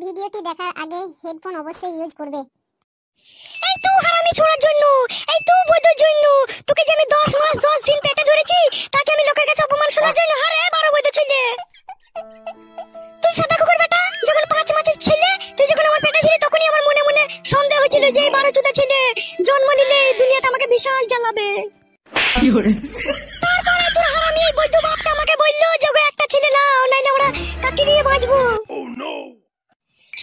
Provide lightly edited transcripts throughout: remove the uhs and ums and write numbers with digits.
ভিডিওটি দেখার আগে হেডফোন অবশ্যই ইউজ করবে। এই তো হারামি ছোড়ার জন্য, এই তো বৈধর জন্য তোকে যে আমি 10 মাস 10 দিন পেটে ধরেছি, তাকে আমি লোকের কাছে অপমান শোনার জন্য। আরে 12 বৈধ ছেলে, তুই সাদা কুকুর বেটা, যখন 5 মাসের ছেলে তুই যখন আমার পেটে ছিলি, তখনই আমার মনে মনে সন্দেহ হয়েছিল যে এই 12 চোদা ছেলে জন্ম নিলে দুনিয়াতে আমাকে বিশাল জ্বালাবে। তারপরে তোর হারামি এই বৈধ বাপটা আমাকে বললো যে ওকে একটা ছেলে নাও, নাইলে আমরা কাকে নিয়ে বাঁচবো।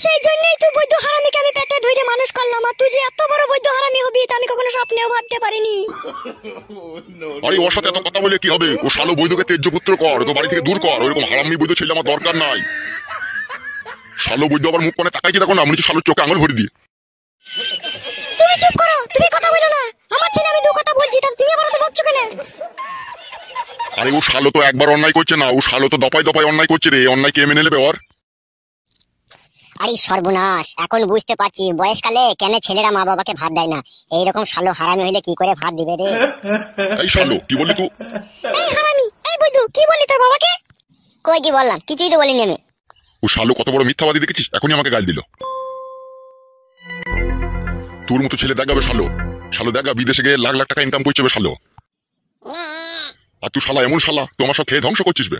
সেই জন্যই তুই বৈধ হারামিকে আমি পেটে ধরে মানুষ করলাম। আর তুই যে এত বড় বৈধ হারামি হবি তা আমি কখনো স্বপ্নেও ভাবতে পারিনি। আরে ওর সাথে এত কথা বলে কি হবে? ও শালো বৈধকে তেজ্য পুত্র কর, তো বাড়ি থেকে দূর কর। ওরকম হারামি বৈধ ছেলে আমার দরকার নাই। শালো বৈধ আবার মুখ কানে তাকাইছি দেখো না, আমি শালোর চোখে আঙুল ভরে দিই। তুমি চুপ করো, তুমি কথা বলো না। আমার ছেলে আমি দু কথা বলছি, তাহলে তুমি আবার তো বকছো কেন? আরে ও শালো তো একবার অন্যায় করছে না, ও শালো তো দফায় দফায় অন্যায় করছে রে। অন্যায় কে মেনে নেবে ওর? আরে সর্বনাশ, এখন বুঝতে পারছি বয়সকালে কেন ছেলেরা মা বাবাকে ভাত দেয় না। এইরকম শালো হারামি হইলে কি করে ভাত দিবে রে? এই শালো কি বললি তুই? এই হারামি, এই বৈধ কি বললি তোর বাবাকে? কই কি বললাম? কিছুই তো বলিনি আমি। ও শালো কত বড় মিথ্যাবাদী দেখেছিস? এখনই আমাকে গাল দিল। তোর মতো ছেলে দেখাবে শালো, শালো দেখা বিদেশে গিয়ে লাখ লাখ টাকা ইনকাম করছে বে শালো। আর তুই শালা এমন শালা, তুই আমার সব খেয়ে ধ্বংস করছিস বে।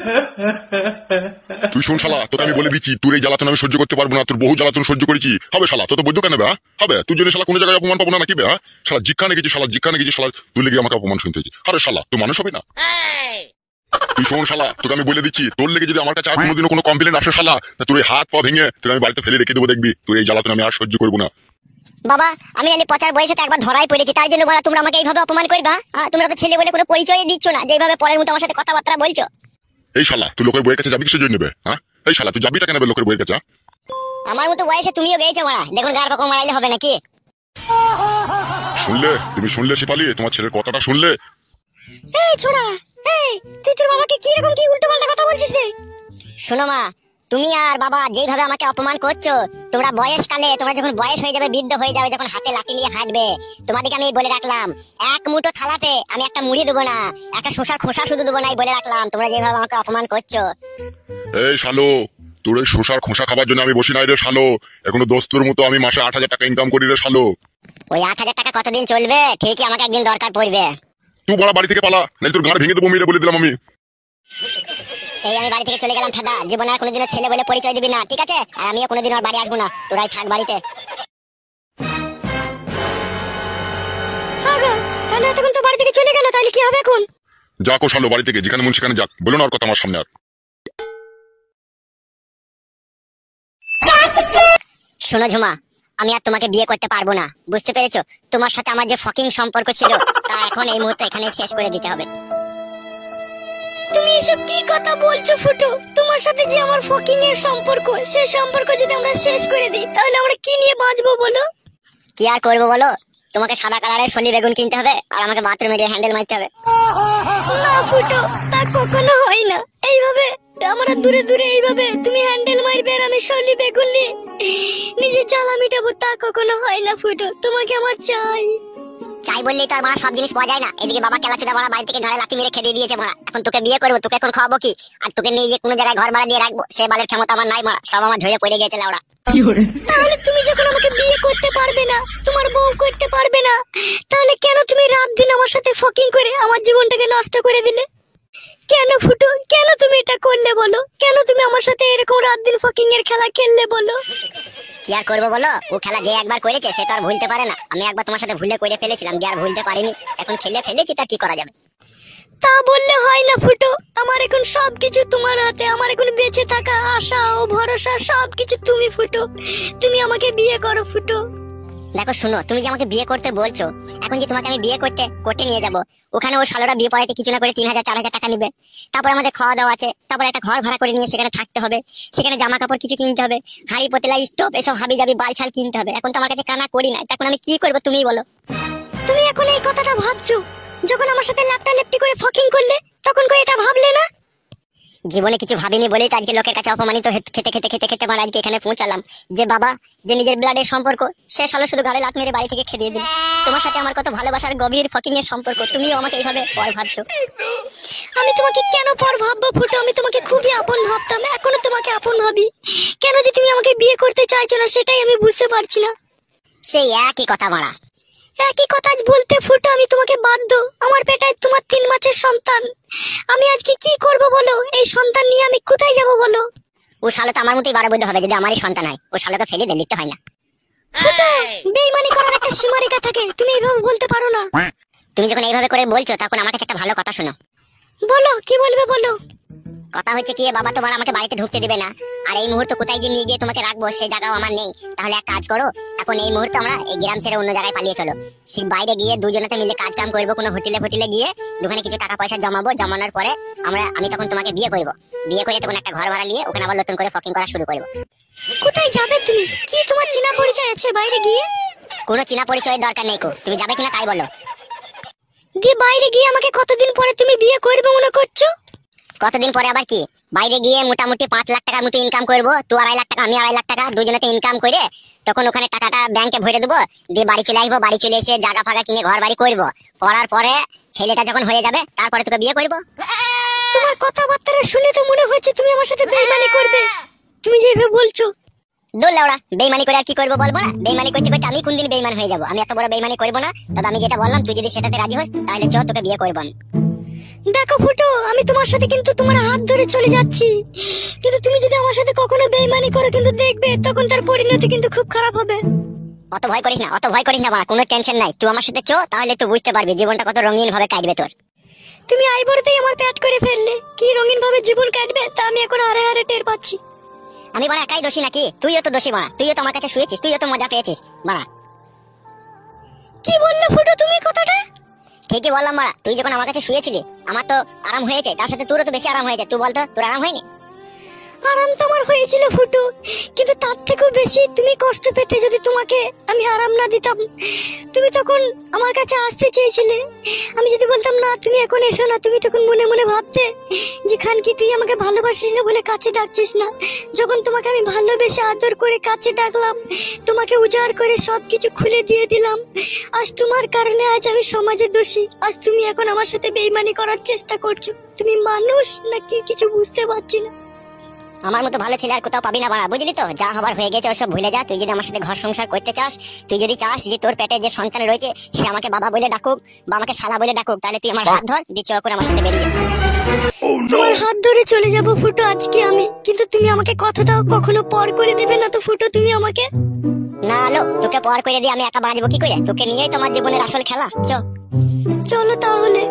তুই শোন শালা, তোকে আমি বলে দিচ্ছি, তোর এই জ্বালাতন আমি সহ্য করতে পারবো না। তোর বহু জ্বালাতন সহ্য করেছি। হবে শালা, তো বৈধ কেন বে? হবে তুই জন্য শালা কোনো জায়গায় অপমান পাবো না নাকি বে? শালা জিজ্ঞানে গেছি, শালা জিজ্ঞানে গেছি, শালা তুই লেগে আমাকে অপমান শুনতে হয়েছি। আরে শালা তুই মানুষ হবে না? তুই শোন শালা, তোকে আমি বলে দিচ্ছি, তোর লেগে যদি আমার কাছে আর কোনোদিনও কোনো কমপ্লেন আসে শালা, তোর এই হাত পা ভেঙে তোকে আমি বাড়িতে ফেলে রেখে দেবো। দেখবি তোর এই জ্বালাতন আমি আর সহ্য করবো না। বাবা, আমি আলি পচার বয়সে তো একবার ধরাই পড়েছি, তার জন্য বলা তোমরা আমাকে এইভাবে অপমান করবা? তোমরা তো ছেলে বলে কোনো পরিচয় দিচ্ছ না, যেভাবে পরের মতো আমার সাথে কথাবার্তা বলছো। এই শালা তুই লোকের বইয়ের কাছে যাবি কিসের জন্য নেবে? হ্যাঁ এই শালা তুই যাবিটা কেন লোকের বইয়ের কাছে? আমার মতো বয়সে তুমিও গেছো মারা, দেখুন গার কখন মারাইলে হবে নাকি? শুনলে তুমি, শুনলে শিপালি, তোমার ছেলের কথাটা শুনলে? এই ছোড়া, এই তুই তোর বাবাকে কি রকম কি উল্টো পাল্টা কথা বলছিস রে? শোনো মা, তুমি আর বাবা যেভাবে আমাকে অপমান করছো, তোমরা বয়সকালে, তোমরা যখন বয়স হয়ে যাবে, বৃদ্ধ হয়ে যাবে, যখন হাতে লাঠি নিয়ে হাঁটবে, তোমাদেরকে আমি বলে রাখলাম, এক মুঠো থালাতে আমি একটা মুড়ি দেবো না, একটা শসার খোসা শুধু দেবো না, বলে রাখলাম। তোমরা যেভাবে আমাকে অপমান করছো। এই শালো, তোর ওই শসার খোসা খাবার জন্য আমি বসি নাই রে শালো। এখনো দোস্তর মতো আমি মাসে 8,000 টাকা ইনকাম করি রে শালো। ওই 8,000 টাকা কতদিন চলবে? ঠিকই আমাকে একদিন দরকার পড়বে। তুই বড় বাড়ি থেকে পালা, নাহলে তোর গাঁড় ভেঙে দেবো মেরে বলে দিলাম আমি। এই আমি বাড়ি থেকে চলে গেলাম ফেদা, জীবনে আর কোনোদিনও ছেলে বলে পরিচয় দিবি না, ঠিক আছে? আর আমিও কোনোদিন আর বাড়ি আসবো না, তোরাই থাক বাড়িতে। তাহলে এতক্ষণ তো বাড়ি থেকে চলে গেল, তাহলে কি হবে এখন? যাকো শালো বাড়ি থেকে, যেখানে মন সেখানে যাক, বলো না আর কথা আমার সামনে আর। শোনো ঝুমা, আমি আর তোমাকে বিয়ে করতে পারবো না, বুঝতে পেরেছো? তোমার সাথে আমার যে ফকিং সম্পর্ক ছিল, তা এখন এই মুহূর্তে এখানে শেষ করে দিতে হবে। তুমি এসব কি কথা বলছো ফুটো? তোমার সাথে যে আমার ফকিং এর সম্পর্ক, সেই সম্পর্ক যদি আমরা শেষ করে দিই, তাহলে আমরা কি নিয়ে বাঁচবো বলো? কি আর করবো বলো? তোমাকে সাদা কালারের সলি বেগুন কিনতে হবে, আর আমাকে বাথরুমে গিয়ে হ্যান্ডেল মারতে হবে। না ফুটো, তা কখনো হয় না। এইভাবে আমরা দূরে দূরে এইভাবে তুমি হ্যান্ডেল মারবে আর আমি সলি বেগুন নিয়ে নিজে জ্বালা মিটাবো, তা কখনো হয় না ফুটো। তোমাকে আমার চাই। চাই বললেই তো আর মারা সব জিনিস পাওয়া যায় না। এদিকে বাবা কেলাচুদা মারা বাড়ি থেকে ঘরে লাঠি মেরে খেতে দিয়েছে মারা। এখন তোকে বিয়ে করবো, তোকে এখন খাওয়াবো কি? আর তোকে নিয়ে যে কোনো জায়গায় ঘর ভাড়া দিয়ে রাখবো, সে বালের ক্ষমতা আমার নাই মারা। সব আমার ঝরে পড়ে গেছে লাউড়া। তাহলে তুমি যখন আমাকে বিয়ে করতে পারবে না, তোমার বউ করতে পারবে না, তাহলে কেন তুমি রাত দিন আমার সাথে ফকিং করে আমার জীবনটাকে নষ্ট করে দিলে? কেন ফুটো, কেন তুমি এটা করলে বলো? কেন তুমি আমার সাথে এরকম রাত দিন ফকিং এর খেলা খেললে বলো? কি আর করবো বলো? ও খেলা যে একবার করেছে সে তো আর ভুলতে পারে না। আমি একবার তোমার সাথে ভুলে করে ফেলেছিলাম, যে আর ভুলতে পারিনি। এখন খেলে ফেলেছি, তা কি করা যাবে? তা বললে হয় না ফুটো। আমার এখন সবকিছু তোমার হাতে। আমার এখন বেঁচে থাকা আশা ও ভরসা সবকিছু তুমি ফুটো। তুমি আমাকে বিয়ে করো ফুটো। দেখো শুনো, তুমি যে আমাকে বিয়ে করতে বলছো, এখন যে তোমাকে আমি বিয়ে করতে কোর্টে নিয়ে যাব, ওখানে ও শালোরা বিয়ে পড়াইতে কিছু না করে 3,000 4,000 টাকা নিবে। তারপর আমাদের খাওয়া দাওয়া আছে, তারপর একটা ঘর ভাড়া করে নিয়ে সেখানে থাকতে হবে, সেখানে জামা কাপড় কিছু কিনতে হবে, হাঁড়ি পতেলা স্টোভ এসব হাবি জাবি বালছাল কিনতে হবে। এখন তো আমার কাছে কানা করি না, এখন আমি কি করবো তুমি বলো? তুমি এখন এই কথাটা ভাবছো, যখন আমার সাথে ল্যাপটা লেপটি করে ফকিং করলে তখন করে এটা ভাবলে না? জীবনে কিছু ভাবিনি বলেই তো আজকে লোকের কাছে অপমানিত খেতে খেতে খেতে খেতে মারা আজকে এখানে পৌঁছালাম। যে বাবা, যে নিজের ব্লাডের সম্পর্ক, সে শালা শুধু গাড়ি লাত মেরে বাড়ি থেকে খেদিয়ে দিল। তোমার সাথে আমার কত ভালোবাসার গভীর ফকিং এর সম্পর্ক, তুমিও আমাকে এইভাবে পর ভাবছো। আমি তোমাকে কেন পর ভাববো ফুটো? আমি তোমাকে খুবই আপন ভাবতাম, এখনো তোমাকে আপন ভাবি। কেন যে তুমি আমাকে বিয়ে করতে চাইছো না সেটাই আমি বুঝতে পারছি না। সেই একই কথা মারা। একই কথা বলতে ফুটো, আমি তোমাকে বাধ্য। আমার পেটায় তোমার 3 মাসের সন্তান। আমি আজকে কি করব বলো? এই সন্তান নিয়ে আমি কোথায় যাব বলো? ও শালা তো আমার মতোই বাড়া বৈধ হবে যদি আমারই সন্তান হয়। ও শালাকে ফেলে দে, লিখতে হয় না। ফুটো, বেইমানি করার একটা সীমারেখা থাকে, তুমি এইভাবে বলতে পারো না। তুমি যখন এইভাবে করে বলছো তখন আমার কাছে একটা ভালো কথা শোনো। বলো, কি বলবে বলো। কথা হচ্ছে কি, বাবা তোমার আমাকে বাড়িতে ঢুকতে দিবে না, আর এই মুহূর্তে কোথায় যে নিয়ে গিয়ে তোমাকে রাখবো সেই জায়গাও আমার নেই। তাহলে এক কাজ করো, এখন এই মুহূর্তে আমরা এই গ্রাম ছেড়ে অন্য জায়গায় পালিয়ে চলো। সে বাইরে গিয়ে দুজনেতে মিলে কাজ কাম করবো, কোনো হোটেলে গিয়ে দোকানে কিছু টাকা পয়সা জমাবো। জমানোর পরে আমি তখন তোমাকে বিয়ে করবো। বিয়ে করে তখন একটা ঘর ভাড়া নিয়ে ওখানে আবার নতুন করে ফকিং করা শুরু করবো। কোথায় যাবে তুমি? কি তোমার চেনা পরিচয় আছে বাইরে গিয়ে? কোনো চেনা পরিচয়ের দরকার নেই কো, তুমি যাবে কিনা তাই বলো। দিয়ে বাইরে গিয়ে আমাকে কতদিন পরে তুমি বিয়ে করবে মনে করছো? কতদিন পরে আবার কি? বাইরে গিয়ে মোটামুটি 5 লাখ টাকার মতো ইনকাম করবো। তুই 2.5 লাখ টাকা, আমি 2.5 লাখ টাকা, দুজনেতে ইনকাম করে তখন ওখানে টাকাটা ব্যাংকে ভরে দেবো। দিয়ে বাড়ি চলে আসবো। বাড়ি চলে এসে জায়গা ফাঁকা কিনে ঘর বাড়ি করবো। করার পরে ছেলেটা যখন হয়ে যাবে তারপরে তোকে বিয়ে করবো। তোমার কথাবার্তা শুনে তো মনে হচ্ছে তুমি আমার সাথে বেইমানি করবে। তুমি যেভাবে বলছো। দূর লাউড়া, বেইমানি করে আর কি করবো বলবো না? বেইমানি করতে করতে আমি কোনদিন বেইমান হয়ে যাবো? আমি এত বড় বেইমানি করবো না। তবে আমি যেটা বললাম, তুই যদি সেটাতে রাজি হোস তাহলে চ, তোকে বিয়ে করবো আমি। দেখো ফুটো, আমি তোমার সাথে কিন্তু তোমার হাত ধরে চলে যাচ্ছি, কিন্তু তুমি যদি আমার সাথে কখনো বেইমানি করো কিন্তু দেখবে তখন তার পরিণতি কিন্তু খুব খারাপ হবে। অত ভয় করিস না, অত ভয় করিস না বাড়া, কোনো টেনশন নাই। তুই আমার সাথে চ, তাহলে তুই বুঝতে পারবি জীবনটা কত রঙিন ভাবে কাটবে তোর। তুমি আইবরতেই আমার পেট করে ফেললে। কি রঙিন ভাবে জীবন কাটবে তা আমি এখন হারে হারে টের পাচ্ছি। আমি বাড়া একাই দোষী নাকি? তুইও তো দোষী বাড়া, তুইও তো আমার কাছে শুয়েছিস, তুইও তো মজা পেয়েছিস বাড়া। কি বললে ফুটো তুমি কথাটা? ঠিকই বললাম বাড়া, তুই যখন আমার কাছে শুয়েছিলি আমার তো আরাম হয়েছে, তার সাথে তোরও তো বেশি আরাম হয়েছে। তুই বলতো তোর আরাম হয়নি? আরাম তো আমার হয়েছিল ফুটো, কিন্তু তার থেকেও বেশি তুমি কষ্ট পেতে যদি তোমাকে আমি আরাম না দিতাম। তুমি তখন আমার কাছে আসতে চেয়েছিলে, আমি যদি বলতাম না তুমি এখন এসো না, তুমি তখন মনে মনে ভাবতে যে খান কি তুই আমাকে ভালোবাসিস না বলে কাছে ডাকছিস না। যখন তোমাকে আমি ভালোবেসে আদর করে কাছে ডাকলাম, তোমাকে উজাড় করে সবকিছু খুলে দিয়ে দিলাম, আজ তোমার কারণে আজ আমি সমাজে দোষী। আজ তুমি এখন আমার সাথে বেইমানি করার চেষ্টা করছো। তুমি মানুষ নাকি কিছু বুঝতে পারছি না। আমার মতো ভালো ছেলে আর কোথাও পাবি না বাড়া, বুঝলি তো? যা হবার হয়ে গেছে ওসব ভুলে যা। তুই যদি আমার সাথে ঘর সংসার করতে চাস, তুই যদি চাস যে তোর পেটে যে সন্তান রয়েছে সে আমাকে বাবা বলে ডাকুক বা আমাকে শালা বলে ডাকুক, তাহলে তুই আমার হাত ধর, দিচ্ছ করে আমার সাথে বেরিয়ে। তোমার হাত ধরে চলে যাব ফুটো আজকে আমি, কিন্তু তুমি আমাকে কথা দাও কখনো পর করে দেবে না তো ফুটো তুমি আমাকে? না আলো, তোকে পর করে দিয়ে আমি একা বাঁচবো কি করে? তোকে নিয়েই তোমার জীবনের আসল খেলা। চলো তাহলে।